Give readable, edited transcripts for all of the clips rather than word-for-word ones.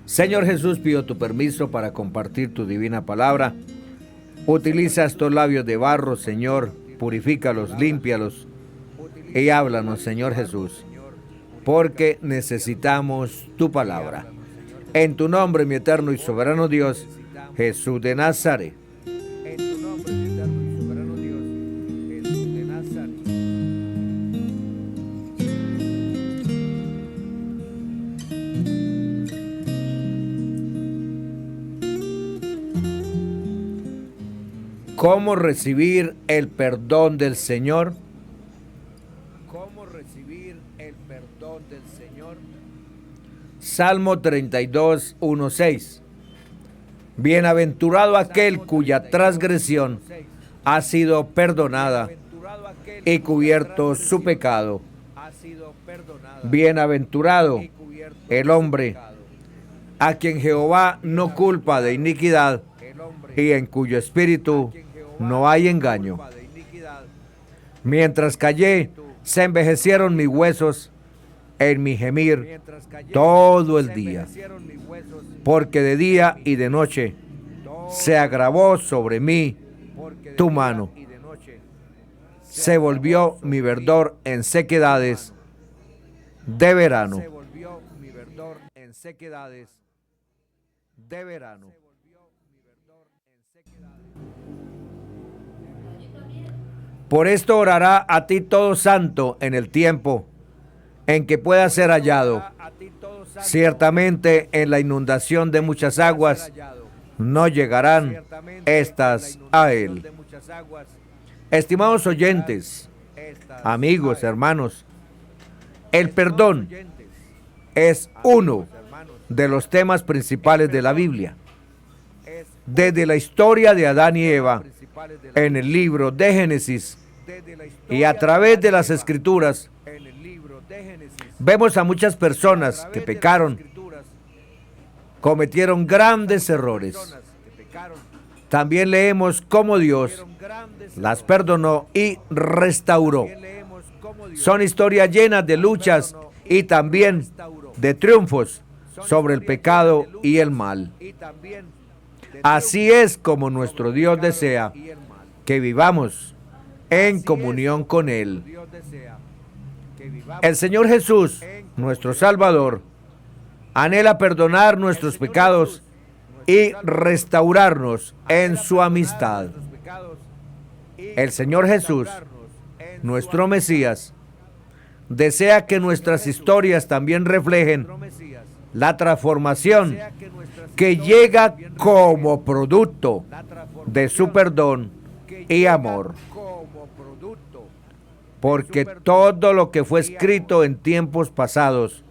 Señor Jesús, pido tu permiso para compartir tu divina palabra. Utiliza estos labios de barro, Señor, purifícalos, límpialos y háblanos, Señor Jesús, porque necesitamos tu palabra. En tu nombre, mi eterno y soberano Dios, Jesús de Nazaret. En tu nombre, mi eterno y soberano Dios, Jesús de Nazaret. ¿Cómo recibir el perdón del Señor? ¿Cómo recibir el perdón del Señor? Salmo 32, 1, 6. Bienaventurado aquel cuya transgresión ha sido perdonada y cubierto su pecado. Bienaventurado el hombre a quien Jehová no culpa de iniquidad y en cuyo espíritu no hay engaño. Mientras callé, se envejecieron mis huesos en mi gemir todo el día, porque de día y de noche se agravó sobre mí tu mano. Se volvió mi verdor en sequedades de verano. Por esto orará a ti todo santo en el tiempo en que pueda ser hallado. Ciertamente en la inundación de muchas aguas no llegarán estas a él. Estimados oyentes, amigos, hermanos, el perdón es uno de los temas principales de la Biblia. Desde la historia de Adán y Eva, en el libro de Génesis, y a través de las Escrituras, vemos a muchas personas que pecaron, cometieron grandes errores. También leemos cómo Dios las perdonó y restauró. Son historias llenas de luchas y también de triunfos sobre el pecado y el mal. Así es como nuestro Dios desea que vivamos en comunión con Él. El Señor Jesús, nuestro Salvador, anhela perdonar nuestros pecados y restaurarnos en su amistad. El Señor Jesús, nuestro Mesías, desea que nuestras historias también reflejen la transformación que llega como producto de su perdón y amor. Porque todo lo que fue escrito en tiempos pasados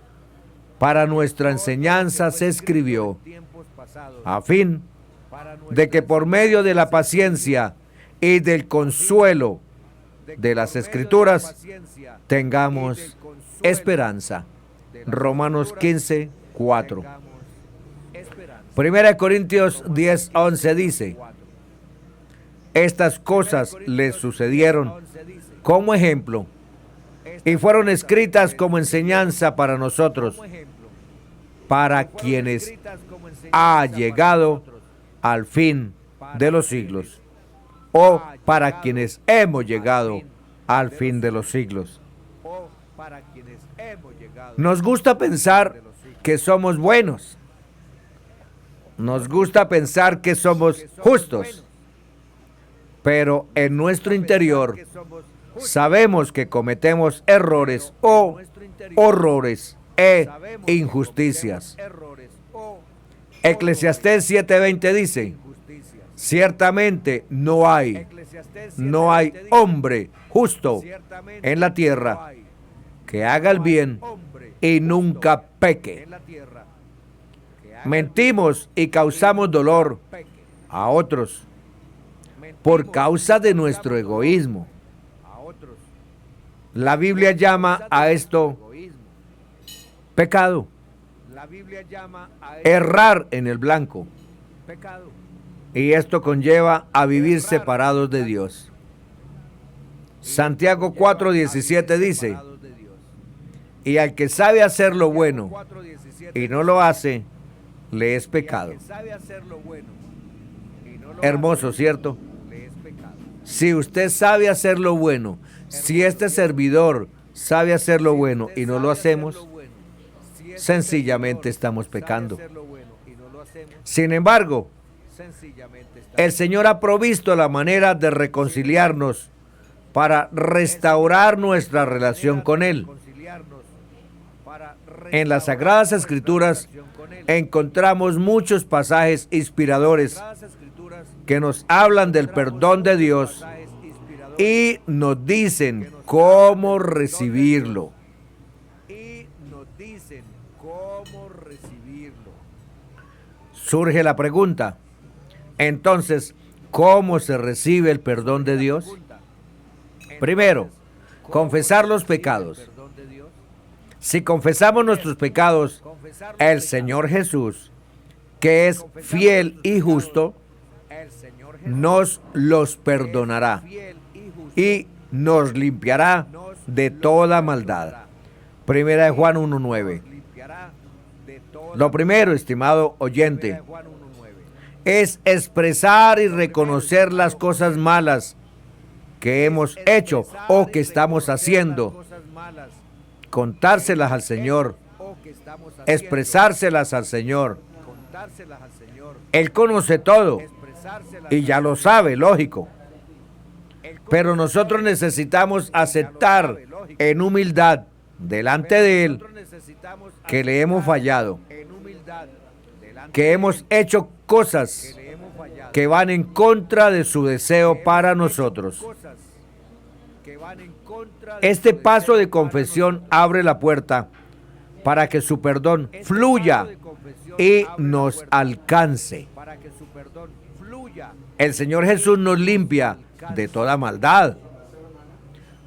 para nuestra enseñanza se escribió, a fin de que por medio de la paciencia y del consuelo de las Escrituras tengamos esperanza. Romanos 15, 4. Primera de Corintios 10, 11 dice: estas cosas les sucedieron como ejemplo y fueron escritas como enseñanza para nosotros, para quienes ha llegado al fin de los siglos, o para quienes hemos llegado al fin de los siglos. Nos gusta pensar que somos buenos. Nos gusta pensar que somos justos. Pero en nuestro interior sabemos que cometemos errores o horrores e injusticias. Eclesiastés 7:20 dice: ciertamente no hay hombre justo en la tierra que haga el bien y nunca peque. Mentimos y causamos dolor a otros por causa de nuestro egoísmo. La Biblia llama a esto pecado. Errar en el blanco. Y esto conlleva a vivir separados de Dios. Santiago 4:17 dice: y al que sabe hacer lo bueno y no lo hace, le es pecado. Hermoso, ¿cierto? Si usted sabe hacer lo bueno, si este servidor sabe hacer lo bueno y no lo hacemos, sencillamente estamos pecando. Sin embargo, el Señor ha provisto la manera de reconciliarnos para restaurar nuestra relación con Él. En las Sagradas Escrituras encontramos muchos pasajes inspiradores que nos hablan del perdón de Dios y nos dicen cómo recibirlo. Surge la pregunta, entonces, ¿cómo se recibe el perdón de Dios? Primero, confesar los pecados. Si confesamos nuestros pecados, el Señor Jesús, que es fiel y justo, nos los perdonará y nos limpiará de toda maldad. Primera de Juan 1:9. Lo primero, estimado oyente, es expresar y reconocer las cosas malas que hemos hecho o que estamos haciendo, contárselas al Señor, expresárselas al Señor. Él conoce todo y ya lo sabe, lógico. Pero nosotros necesitamos aceptar en humildad delante de Él que le hemos fallado, que hemos hecho cosas que van en contra de su deseo para nosotros. Este paso de confesión abre la puerta para que su perdón fluya y nos alcance. El Señor Jesús nos limpia de toda maldad.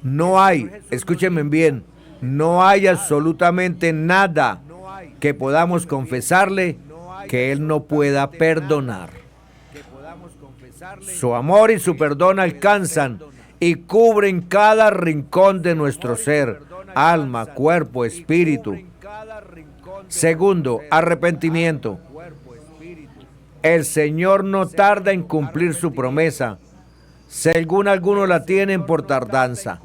No hay, escúchenme bien, no hay absolutamente nada que podamos confesarle que Él no pueda perdonar. Su amor y su perdón alcanzan y cubren cada rincón de nuestro ser, alma, cuerpo, espíritu. Segundo, arrepentimiento. El Señor no tarda en cumplir su promesa, según algunos la tienen por tardanza.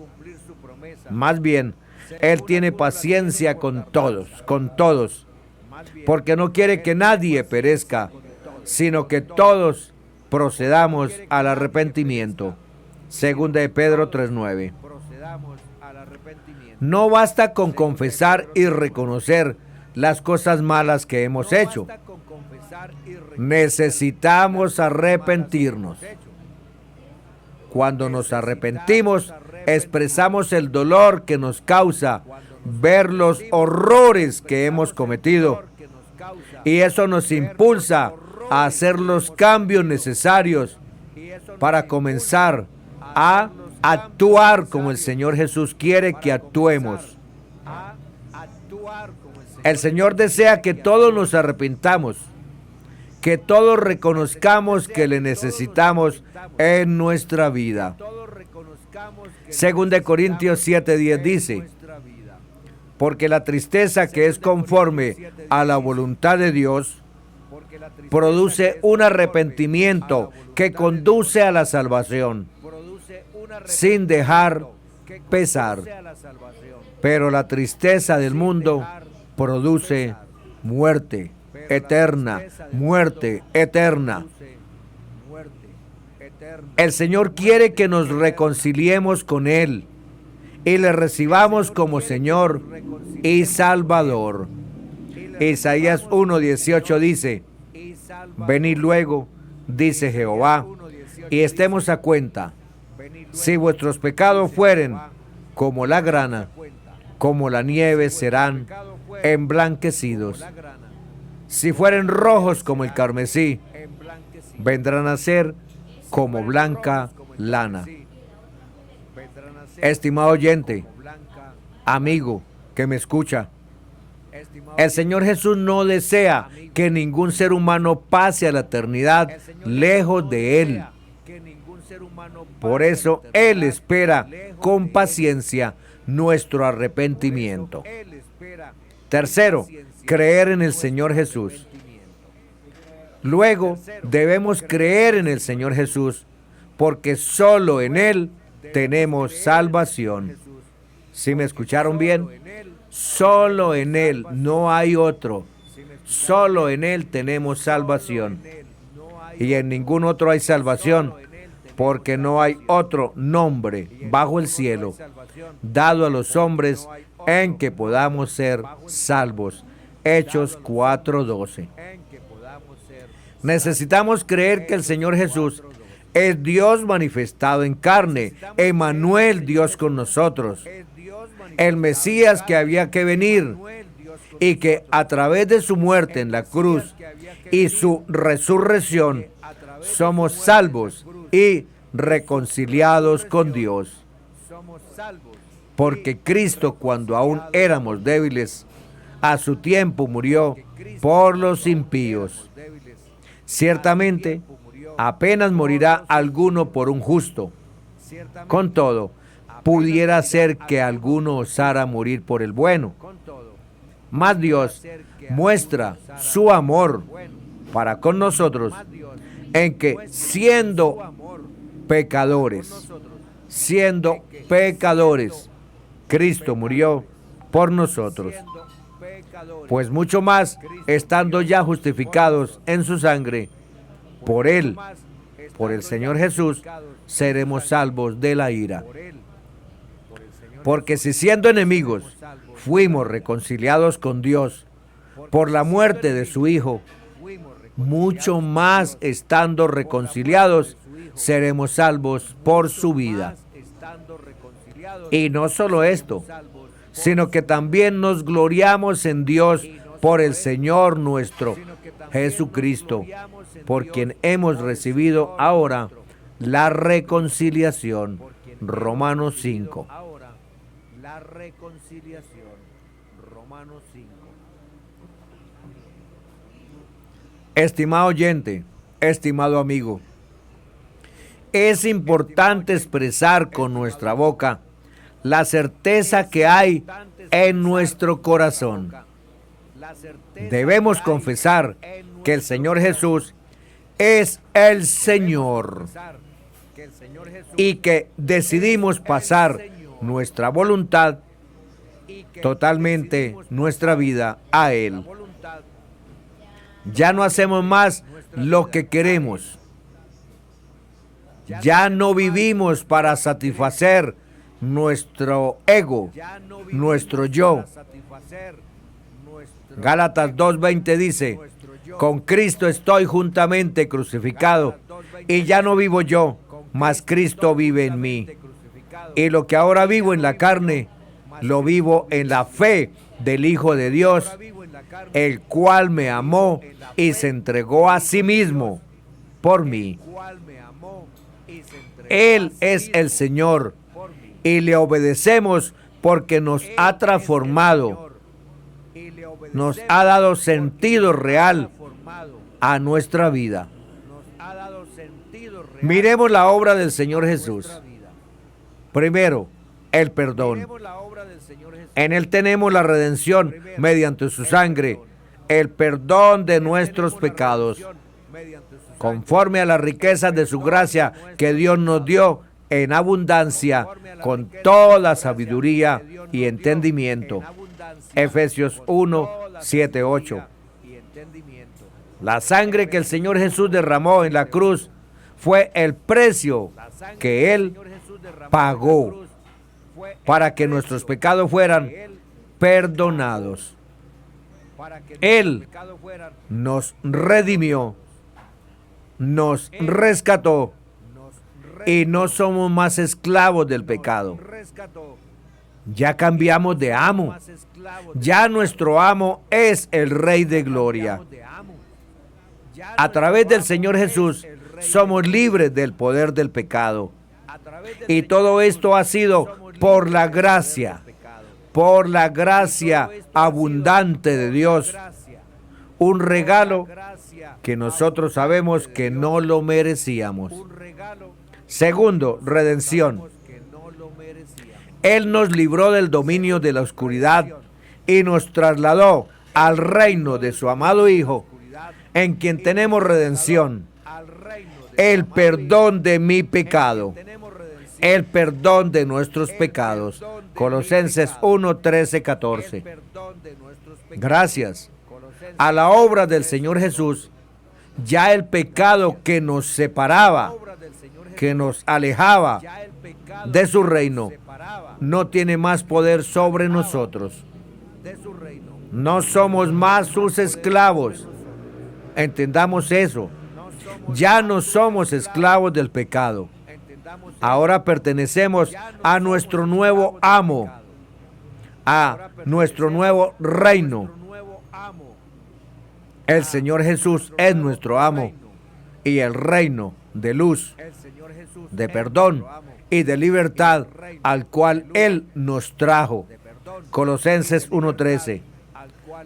Más bien, Él tiene paciencia con todos, porque no quiere que nadie perezca, sino que todos procedamos al arrepentimiento. Segunda de Pedro 3:9. No basta con confesar y reconocer las cosas malas que hemos hecho. Necesitamos arrepentirnos. Cuando nos arrepentimos, expresamos el dolor que nos causa ver los horrores que hemos cometido. Y eso nos impulsa a hacer los cambios necesarios para comenzar a actuar como el Señor Jesús quiere que actuemos. El Señor desea que todos nos arrepintamos, que todos reconozcamos que le necesitamos en nuestra vida. Segunda de Corintios 7:10 dice, porque la tristeza que es conforme a la voluntad de Dios produce un arrepentimiento que conduce a la salvación, sin dejar pesar. Pero la tristeza del mundo produce muerte eterna, muerte eterna. El Señor quiere que nos reconciliemos con Él y le recibamos como Señor y Salvador. Isaías 1:18 dice, venid luego, dice Jehová, y estemos a cuenta. Si vuestros pecados fueren como la grana, como la nieve serán emblanquecidos. Si fueren rojos como el carmesí, vendrán a ser como blanca lana. Estimado oyente, amigo que me escucha, el Señor Jesús no desea que ningún ser humano pase a la eternidad lejos de Él. Por eso Él espera con paciencia nuestro arrepentimiento. Tercero, creer en el Señor Jesús. Luego, debemos creer en el Señor Jesús, porque solo en Él tenemos salvación. ¿Sí me escucharon bien? Solo en Él, no hay otro. Solo en Él tenemos salvación. Y en ningún otro hay salvación, porque no hay otro nombre bajo el cielo dado a los hombres en que podamos ser salvos. Hechos 4:12. Necesitamos creer que el Señor Jesús es Dios manifestado en carne, Emmanuel, Dios con nosotros, el Mesías que había que venir y que a través de su muerte en la cruz y su resurrección somos salvos y reconciliados con Dios. Porque Cristo, cuando aún éramos débiles, a su tiempo murió por los impíos. Ciertamente, apenas morirá alguno por un justo. Con todo, pudiera ser que alguno osara morir por el bueno. Mas Dios muestra su amor para con nosotros en que siendo pecadores, Cristo murió por nosotros. Pues mucho más, estando ya justificados en su sangre, por Él, por el Señor Jesús, seremos salvos de la ira. Porque si siendo enemigos fuimos reconciliados con Dios por la muerte de su Hijo, mucho más estando reconciliados seremos salvos por su vida. Y no solo esto, sino que también nos gloriamos en Dios por el Señor nuestro Jesucristo, por quien hemos recibido ahora la reconciliación. Romanos 5. La reconciliación. Romanos 5. Estimado oyente, estimado amigo, es importante expresar con nuestra boca la certeza que hay en nuestro corazón. Debemos confesar que el Señor Jesús es el Señor y que decidimos pasar nuestra voluntad, totalmente nuestra vida, a Él. Ya no hacemos más lo que queremos. Ya no vivimos para satisfacer nuestro ego, nuestro yo. Gálatas 2:20 dice: con Cristo estoy juntamente crucificado, y ya no vivo yo, mas Cristo vive en mí. Y lo que ahora vivo en la carne, lo vivo en la fe del Hijo de Dios, el cual me amó y se entregó a sí mismo por mí. Él es el Señor y le obedecemos porque nos ha transformado, nos ha dado sentido real a nuestra vida. Miremos la obra del Señor Jesús. Primero, el perdón. En Él tenemos la redención mediante su sangre, el perdón de nuestros pecados, conforme a las riquezas de su gracia que Dios nos dio en abundancia, con toda sabiduría y entendimiento. Efesios 1, 7, 8. La sangre que el Señor Jesús derramó en la cruz fue el precio que Él pagó para que nuestros pecados fueran perdonados. Él nos redimió, nos rescató y no somos más esclavos del pecado. Ya cambiamos de amo. Ya nuestro amo es el Rey de Gloria. A través del Señor Jesús somos libres del poder del pecado. Y todo esto ha sido por la gracia abundante de Dios. Un regalo que nosotros sabemos que no lo merecíamos. Segundo, redención. Él nos libró del dominio de la oscuridad y nos trasladó al reino de su amado Hijo, en quien tenemos redención, el perdón de mi pecado, el perdón de nuestros pecados. Colosenses 1, 13, 14. Gracias a la obra del Señor Jesús, ya el pecado que nos separaba, que nos alejaba de su reino, no tiene más poder sobre nosotros. No somos más sus esclavos. Entendamos eso. Ya no somos esclavos del pecado. Ahora pertenecemos a nuestro nuevo amo, a nuestro nuevo reino. El Señor Jesús es nuestro amo y el reino de luz, de perdón y de libertad al cual Él nos trajo. Colosenses 1:13.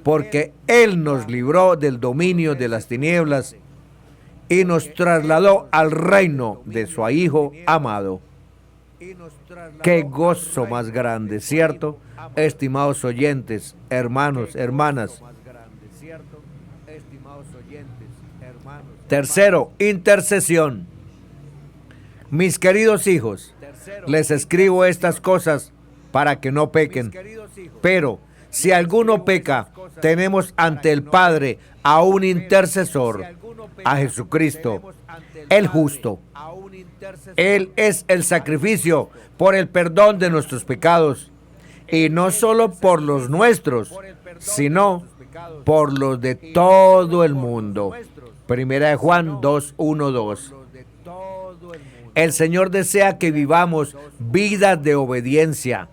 Porque Él nos libró del dominio de las tinieblas y nos trasladó al reino de su Hijo amado. Qué gozo más grande, ¿cierto? Estimados oyentes, hermanos, hermanas. Tercero, intercesión. Mis queridos hijos, les escribo estas cosas para que no pequen. Pero si alguno peca, tenemos ante el Padre a un intercesor, a Jesucristo, el justo. Él es el sacrificio por el perdón de nuestros pecados, y no solo por los nuestros, sino por los de todo el mundo. Primera de Juan 2, 1, 2. El Señor desea que vivamos vidas de obediencia,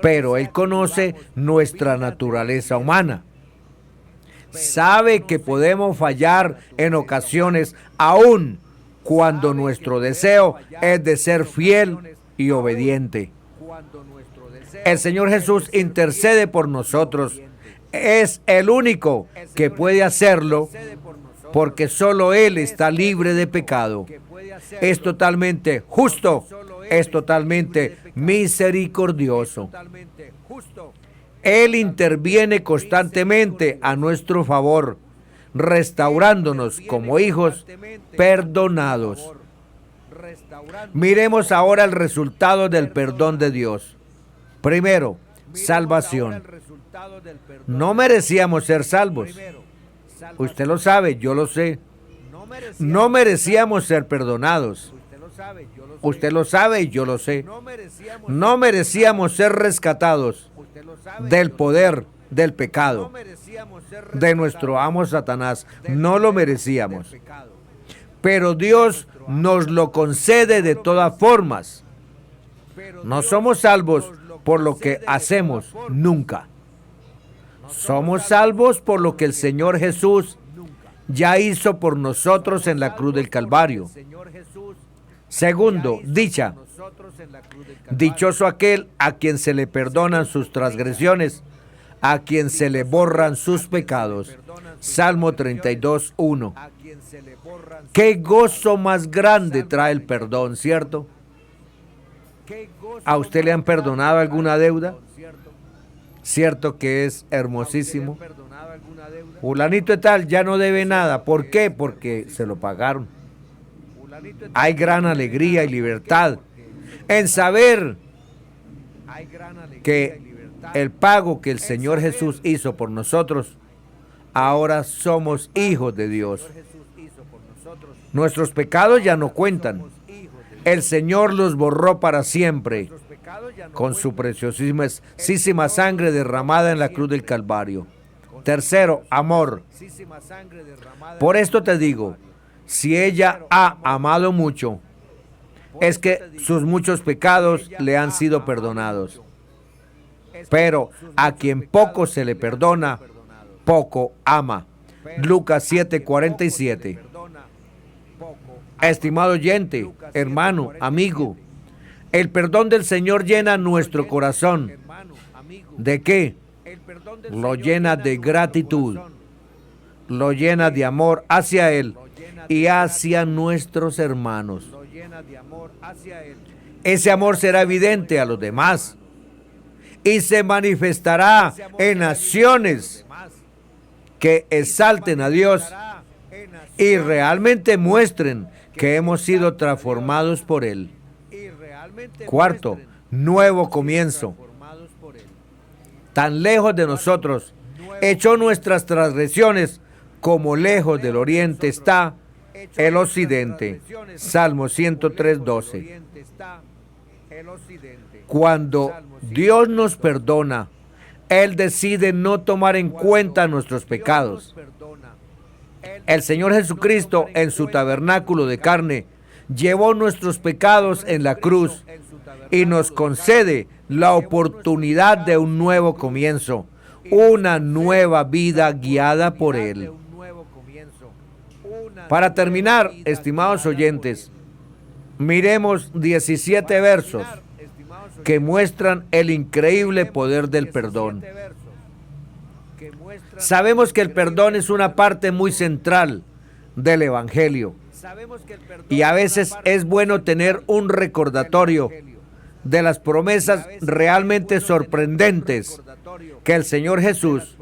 pero Él conoce nuestra naturaleza humana. Sabe que podemos fallar en ocasiones, aun cuando nuestro deseo es de ser fiel y obediente. El Señor Jesús intercede por nosotros. Es el único que puede hacerlo, porque solo Él está libre de pecado. Es totalmente justo, es totalmente misericordioso. Él interviene constantemente a nuestro favor, restaurándonos como hijos perdonados. Miremos ahora el resultado del perdón de Dios. Primero, salvación. No merecíamos ser salvos. Usted lo sabe, yo lo sé. No merecíamos ser perdonados. Usted lo sabe y yo lo sé. No merecíamos ser rescatados del poder del pecado, de nuestro amo Satanás. No lo merecíamos. Pero Dios nos lo concede de todas formas. No somos salvos por lo que hacemos, nunca. Somos salvos por lo que el Señor Jesús ya hizo por nosotros en la cruz del Calvario. Segundo, dicha. Dichoso aquel a quien se le perdonan sus transgresiones, a quien se le borran sus pecados. Salmo 32, 1. Qué gozo más grande trae el perdón, ¿cierto? ¿A usted le han perdonado alguna deuda? Cierto que es hermosísimo. Fulanito de tal ya no debe nada. ¿Por qué? Porque se lo pagaron. Hay gran alegría y libertad en saber que el pago que el Señor Jesús hizo por nosotros, ahora somos hijos de Dios. Nuestros pecados ya no cuentan. El Señor los borró para siempre con su preciosísima sangre derramada en la cruz del Calvario. Tercero, amor. Por esto te digo, si ella ha amado mucho, es que sus muchos pecados le han sido perdonados. Pero a quien poco se le perdona, poco ama. Lucas 7:47. Estimado oyente, hermano, amigo, el perdón del Señor llena nuestro corazón. ¿De qué? Lo llena de gratitud, lo llena de amor hacia Él y hacia nuestros hermanos. Ese amor será evidente a los demás y se manifestará en acciones que exalten a Dios y realmente muestren que hemos sido transformados por Él. Cuarto, nuevo comienzo. Tan lejos de nosotros, echó nuestras transgresiones, como lejos del oriente está el occidente. Salmo 103, 12. Cuando Dios nos perdona, Él decide no tomar en cuenta nuestros pecados. El Señor Jesucristo, en su tabernáculo de carne, llevó nuestros pecados en la cruz y nos concede la oportunidad de un nuevo comienzo, una nueva vida guiada por Él. Para terminar, estimados oyentes, miremos 17 versos que muestran el increíble poder del perdón. Sabemos que el perdón es una parte muy central del Evangelio y a veces es bueno tener un recordatorio de las promesas realmente sorprendentes que el Señor Jesús,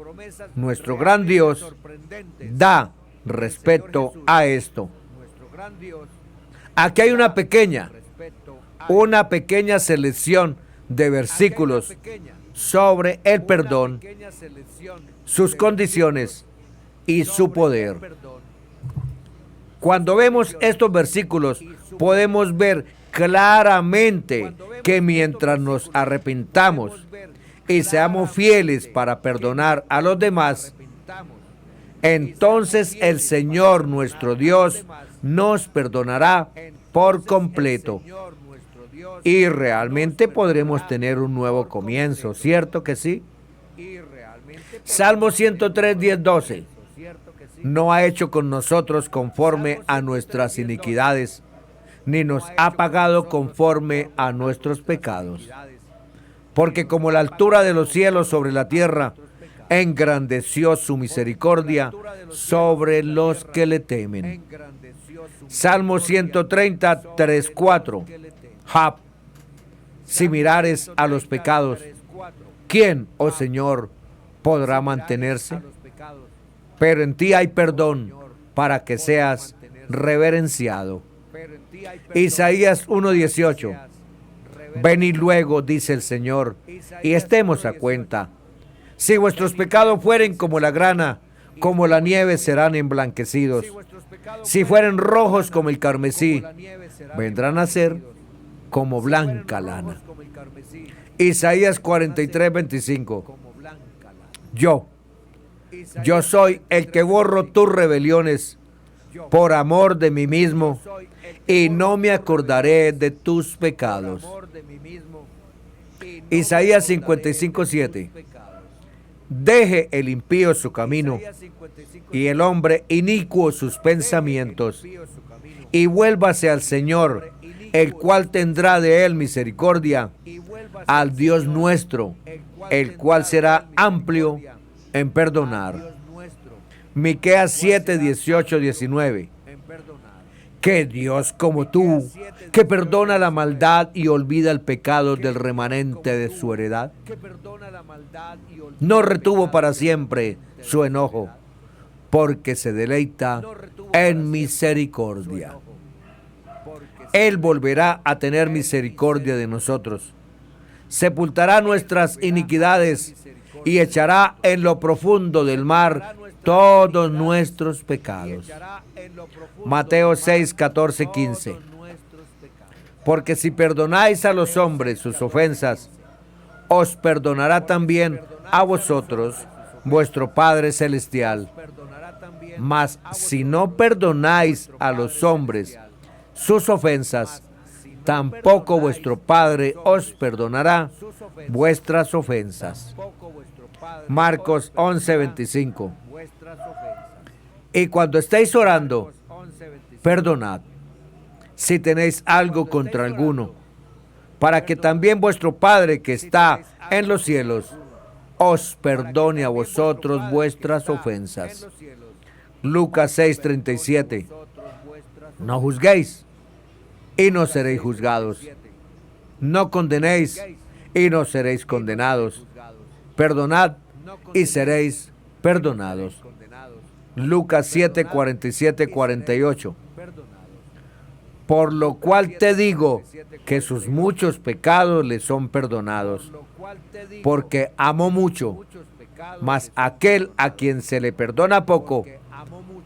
nuestro gran Dios, da respecto a esto. Aquí hay una pequeña selección de versículos sobre el perdón, sus condiciones y su poder. Cuando vemos estos versículos, podemos ver claramente que mientras nos arrepintamos y seamos fieles para perdonar a los demás, entonces el Señor nuestro Dios nos perdonará por completo y realmente podremos tener un nuevo comienzo, ¿cierto que sí? Salmo 103, 10, 12. No ha hecho con nosotros conforme a nuestras iniquidades, ni nos ha pagado conforme a nuestros pecados. Porque como la altura de los cielos sobre la tierra, engrandeció su misericordia sobre los que le temen. Salmo 130, 3, 4. Jab, si mirares a los pecados, ¿quién, oh Señor, podrá mantenerse? Pero en ti hay perdón para que seas reverenciado. Isaías 1:18. Venid luego, dice el Señor, y estemos a cuenta. Si vuestros pecados fueren como la grana, como la nieve serán emblanquecidos. Si fueren rojos como el carmesí, vendrán a ser como blanca lana. Isaías 43:25. Yo soy el que borro tus rebeliones por amor de mí mismo, y no me acordaré de tus pecados. Isaías 55:7. Deje el impío su camino y el hombre inicuo sus pensamientos, y vuélvase al Señor, el cual tendrá de él misericordia, al Dios nuestro, el cual será amplio en perdonar. Miqueas 7, 18, 19. Que Dios como tú, que perdona la maldad y olvida el pecado del remanente de su heredad, no retuvo para siempre su enojo, porque se deleita en misericordia. Él volverá a tener misericordia de nosotros, sepultará nuestras iniquidades y echará en lo profundo del mar todos nuestros pecados. Mateo 6, 14, 15. Porque si perdonáis a los hombres sus ofensas, os perdonará también a vosotros vuestro Padre Celestial. Mas si no perdonáis a los hombres sus ofensas, tampoco vuestro Padre os perdonará vuestras ofensas. Marcos 11, 25. Y cuando estéis orando, perdonad si tenéis algo contra alguno, para que también vuestro Padre que está en los cielos os perdone a vosotros vuestras ofensas. Lucas 6, 37. No juzguéis y no seréis juzgados. No condenéis y no seréis condenados. Perdonad y seréis perdonados. Lucas 7, 47, 48. Por lo cual te digo que sus muchos pecados le son perdonados, porque amó mucho, mas aquel a quien se le perdona poco,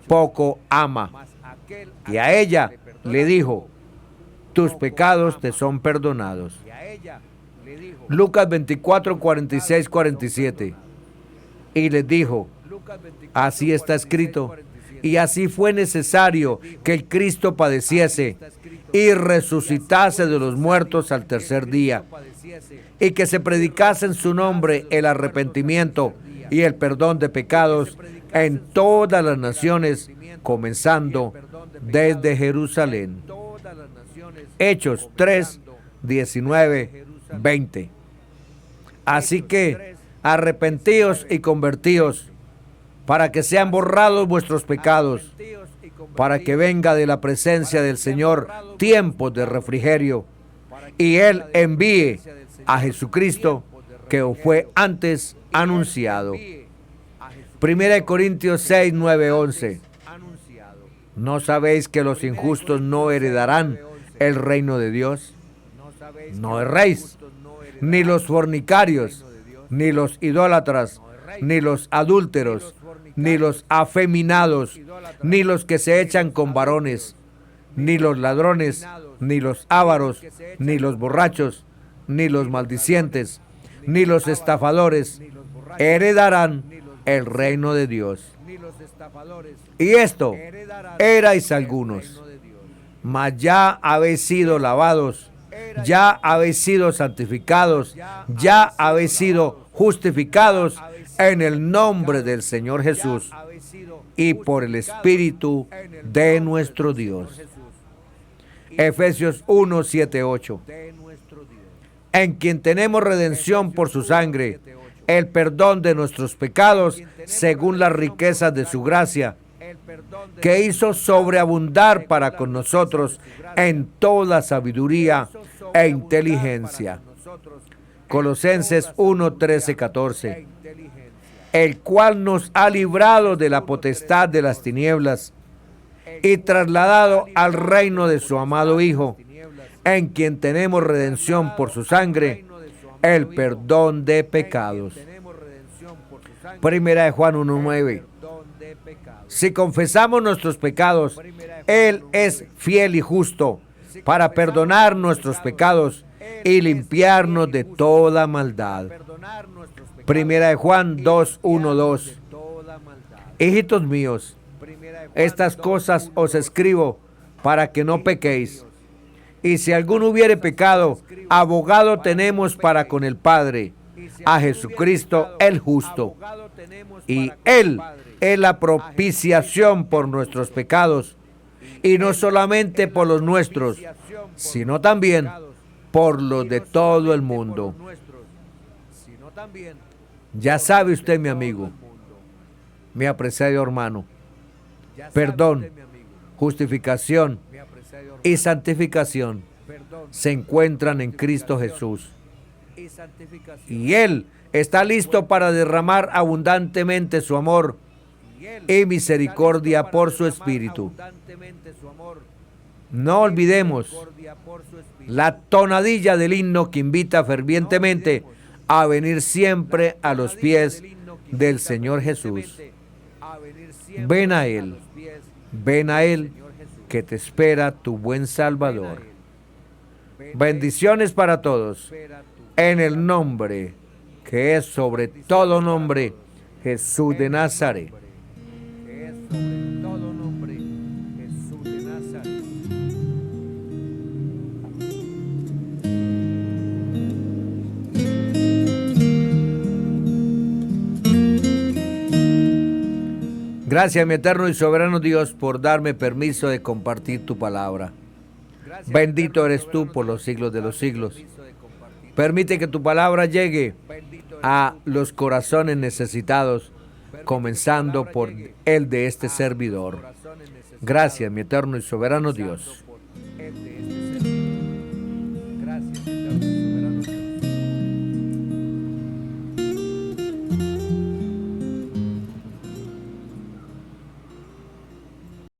poco ama. Y a ella le dijo, tus pecados te son perdonados. Lucas 24, 46, 47. Y les dijo, así está escrito, y así fue necesario que el Cristo padeciese y resucitase de los muertos al tercer día, y que se predicase en su nombre el arrepentimiento y el perdón de pecados en todas las naciones, comenzando desde Jerusalén. Hechos 3, 19, 20. Así que arrepentíos y convertíos, para que sean borrados vuestros pecados, para que venga de la presencia del Señor tiempos de refrigerio, y Él envíe a Jesucristo, que os fue antes anunciado. 1 Corintios 6, 9, 11. ¿No sabéis que los injustos no heredarán el reino de Dios? No erréis, ni los fornicarios, ni los idólatras, ni los adúlteros, ni los afeminados, ni los que se echan con varones, ni los ladrones, ni los ávaros, ni los borrachos, ni los maldicientes, ni los estafadores heredarán el reino de Dios. Y esto erais algunos, mas ya habéis sido lavados, ya habéis sido santificados, ya habéis sido justificados en el nombre del Señor Jesús y por el Espíritu de nuestro Dios. Efesios 1, 7, 8. En quien tenemos redención por su sangre, el perdón de nuestros pecados, según las riquezas de su gracia, que hizo sobreabundar para con nosotros en toda sabiduría e inteligencia. Colosenses 1, 13, 14. El cual nos ha librado de la potestad de las tinieblas y trasladado al reino de su amado Hijo, en quien tenemos redención por su sangre, el perdón de pecados. Primera de Juan 1:9. Si confesamos nuestros pecados, Él es fiel y justo para perdonar nuestros pecados y limpiarnos de toda maldad. Primera de Juan 2:1-2. Hijitos míos, estas cosas os escribo para que no pequéis. Y si alguno hubiere pecado, abogado tenemos para con el Padre, a Jesucristo el justo. Y Él es la propiciación por nuestros pecados, y no solamente por los nuestros, sino también por los de todo el mundo. Ya sabe usted, mi amigo, mi apreciado hermano, perdón, justificación y santificación se encuentran en Cristo Jesús. Y Él está listo para derramar abundantemente su amor y misericordia por su Espíritu. No olvidemos la tonadilla del himno que invita fervientemente a venir siempre a los pies del Señor Jesús. Ven a Él, que te espera tu buen Salvador. Bendiciones para todos, en el nombre que es sobre todo nombre, Jesús de Nazaret. Gracias, mi eterno y soberano Dios, por darme permiso de compartir tu palabra. Bendito eres tú por los siglos de los siglos. Permite que tu palabra llegue a los corazones necesitados, comenzando por el de este servidor. Gracias, mi eterno y soberano Dios.